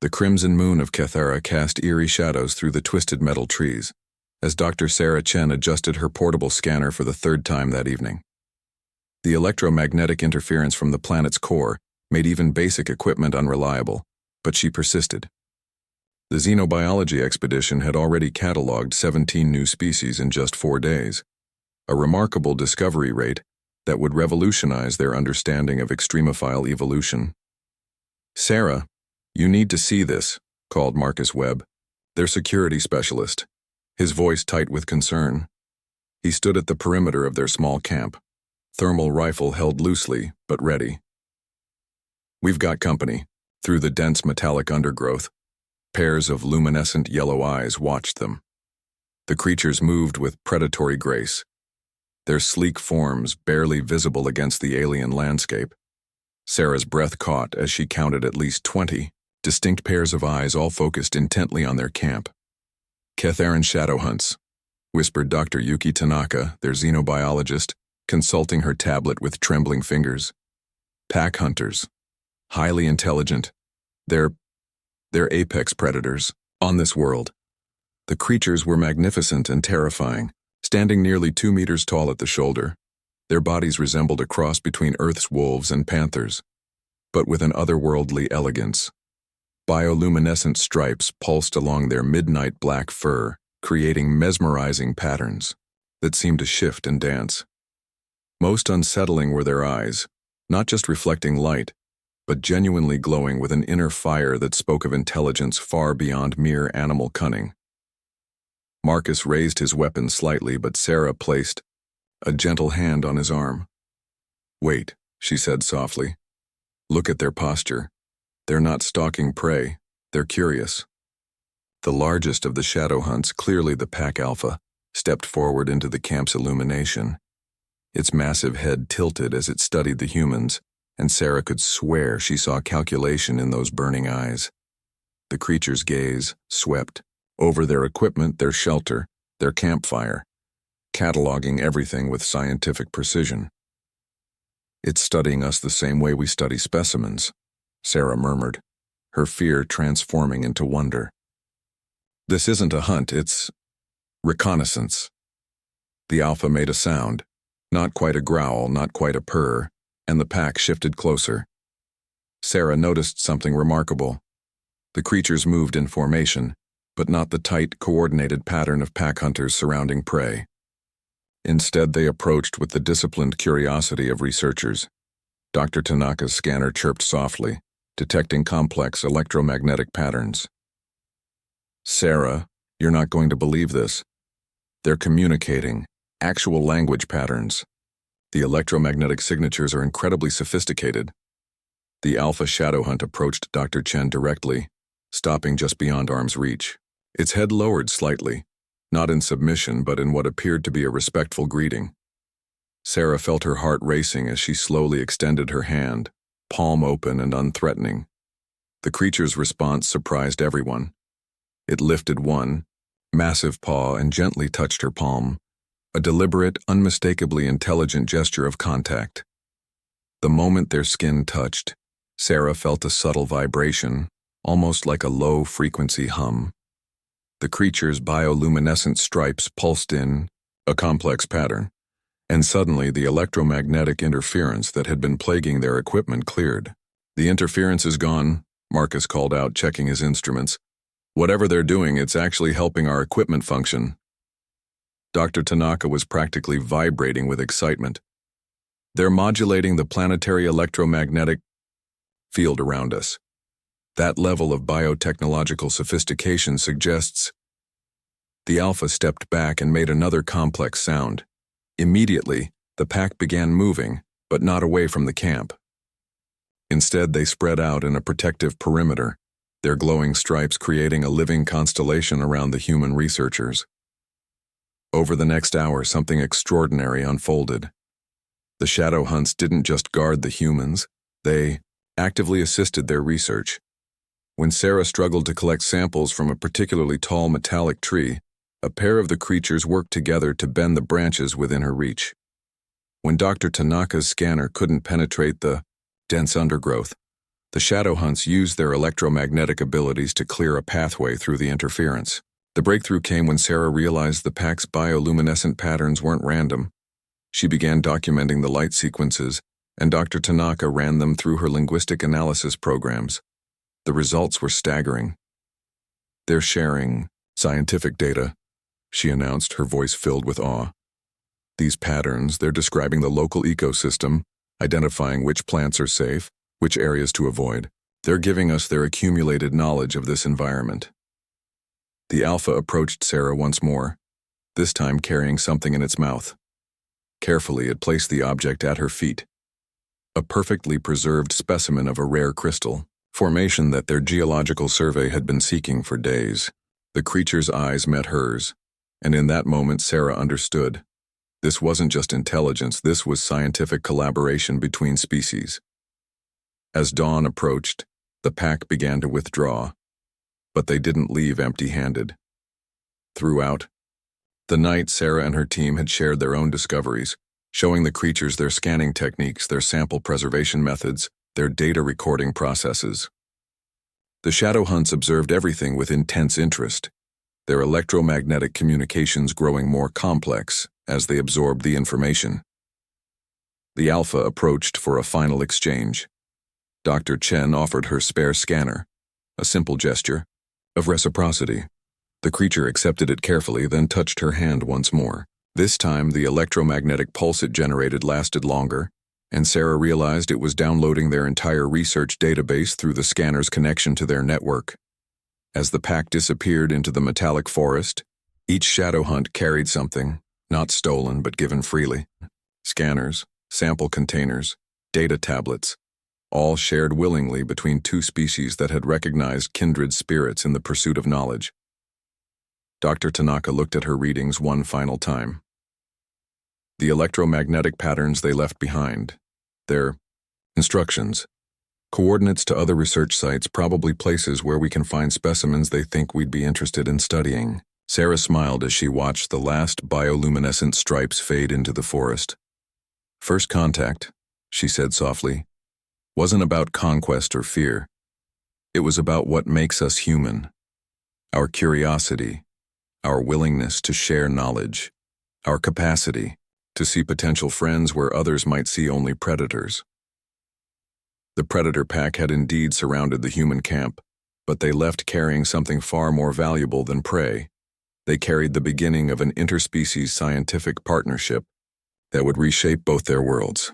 The crimson moon of Kethera cast eerie shadows through the twisted metal trees, as Dr. Sarah Chen adjusted her portable scanner for the third time that evening. The electromagnetic interference from the planet's core made even basic equipment unreliable, but she persisted. The xenobiology expedition had already cataloged 17 new species in just 4 days, a remarkable discovery rate that would revolutionize their understanding of extremophile evolution. "Sarah, you need to see this," called Marcus Webb, their security specialist, his voice tight with concern. He stood at the perimeter of their small camp, thermal rifle held loosely but ready. "We've got company." Through the dense metallic undergrowth, pairs of luminescent yellow eyes watched them. The creatures moved with predatory grace, their sleek forms barely visible against the alien landscape. Sarah's breath caught as she counted at least 20 distinct pairs of eyes, all focused intently on their camp. "Ketheran shadow hunts," whispered Dr. Yuki Tanaka, their xenobiologist, consulting her tablet with trembling fingers. "Pack hunters. Highly intelligent. They're apex predators on this world." The creatures were magnificent and terrifying, standing nearly 2 meters tall at the shoulder. Their bodies resembled a cross between Earth's wolves and panthers, but with an otherworldly elegance. Bioluminescent stripes pulsed along their midnight black fur, creating mesmerizing patterns that seemed to shift and dance. Most unsettling were their eyes, not just reflecting light, but genuinely glowing with an inner fire that spoke of intelligence far beyond mere animal cunning. Marcus raised his weapon slightly, but Sarah placed a gentle hand on his arm. "Wait," she said softly. "Look at their posture. They're not stalking prey, they're curious." The largest of the shadow hunts, clearly the pack alpha, stepped forward into the camp's illumination. Its massive head tilted as it studied the humans, and Sarah could swear she saw calculation in those burning eyes. The creature's gaze swept over their equipment, their shelter, their campfire, cataloging everything with scientific precision. "It's studying us the same way we study specimens," Sarah murmured, her fear transforming into wonder. "This isn't a hunt, it's reconnaissance." The alpha made a sound, not quite a growl, not quite a purr, and the pack shifted closer. Sarah noticed something remarkable. The creatures moved in formation, but not the tight, coordinated pattern of pack hunters surrounding prey. Instead, they approached with the disciplined curiosity of researchers. Dr. Tanaka's scanner chirped softly, detecting complex electromagnetic patterns. "Sarah, you're not going to believe this. They're communicating, actual language patterns. The electromagnetic signatures are incredibly sophisticated." The alpha shadow hunt approached Dr. Chen directly, stopping just beyond arm's reach. Its head lowered slightly, not in submission but in what appeared to be a respectful greeting. Sarah felt her heart racing as she slowly extended her hand, palm open and unthreatening. The creature's response surprised everyone. It lifted one massive paw and gently touched her palm, a deliberate, unmistakably intelligent gesture of contact. The moment their skin touched, Sarah felt a subtle vibration, almost like a low-frequency hum. The creature's bioluminescent stripes pulsed in a complex pattern, and suddenly the electromagnetic interference that had been plaguing their equipment cleared. "The interference is gone," Marcus called out, checking his instruments. "Whatever they're doing, it's actually helping our equipment function." Dr. Tanaka was practically vibrating with excitement. "They're modulating the planetary electromagnetic field around us. That level of biotechnological sophistication suggests—" The alpha stepped back and made another complex sound. Immediately, the pack began moving, but not away from the camp. Instead, they spread out in a protective perimeter, their glowing stripes creating a living constellation around the human researchers. Over the next hour, something extraordinary unfolded. The shadow hunts didn't just guard the humans, they actively assisted their research. When Sarah struggled to collect samples from a particularly tall metallic tree, a pair of the creatures worked together to bend the branches within her reach. When Dr. Tanaka's scanner couldn't penetrate the dense undergrowth, The shadow hunts used their electromagnetic abilities to clear a pathway through the interference. The breakthrough came when Sarah realized the pack's bioluminescent patterns weren't random. She began documenting the light sequences, and Dr. Tanaka ran them through her linguistic analysis programs. The results were staggering. "They're sharing scientific data," she announced, her voice filled with awe. "These patterns, they're describing the local ecosystem, identifying which plants are safe, which areas to avoid. They're giving us their accumulated knowledge of this environment." The Alpha approached Sarah once more, this time carrying something in its mouth. Carefully, it placed the object at her feet. A perfectly preserved specimen of a rare crystal, formation that their geological survey had been seeking for days. The creature's eyes met hers, and in that moment Sarah understood. This wasn't just intelligence, this was scientific collaboration between species. As dawn approached, the pack began to withdraw, but they didn't leave empty-handed. Throughout the night, Sarah and her team had shared their own discoveries, showing the creatures their scanning techniques, their sample preservation methods, their data recording processes. The shadow hunts observed everything with intense interest, their electromagnetic communications growing more complex as they absorbed the information. The Alpha approached for a final exchange. Dr. Chen offered her spare scanner, a simple gesture of reciprocity. The creature accepted it carefully, then touched her hand once more. This time, the electromagnetic pulse it generated lasted longer, and Sarah realized it was downloading their entire research database through the scanner's connection to their network. As the pack disappeared into the metallic forest, each shadow hunt carried something, not stolen but given freely. Scanners, sample containers, data tablets, all shared willingly between two species that had recognized kindred spirits in the pursuit of knowledge. Dr. Tanaka looked at her readings one final time. The electromagnetic patterns they left behind, their instructions, coordinates to other research sites, probably places where we can find specimens they think we'd be interested in studying. Sarah smiled as she watched the last bioluminescent stripes fade into the forest. "First contact," she said softly, "wasn't about conquest or fear. It was about what makes us human. Our curiosity, our willingness to share knowledge, our capacity to see potential friends where others might see only predators." The predator pack had indeed surrounded the human camp, but they left carrying something far more valuable than prey. They carried the beginning of an interspecies scientific partnership that would reshape both their worlds.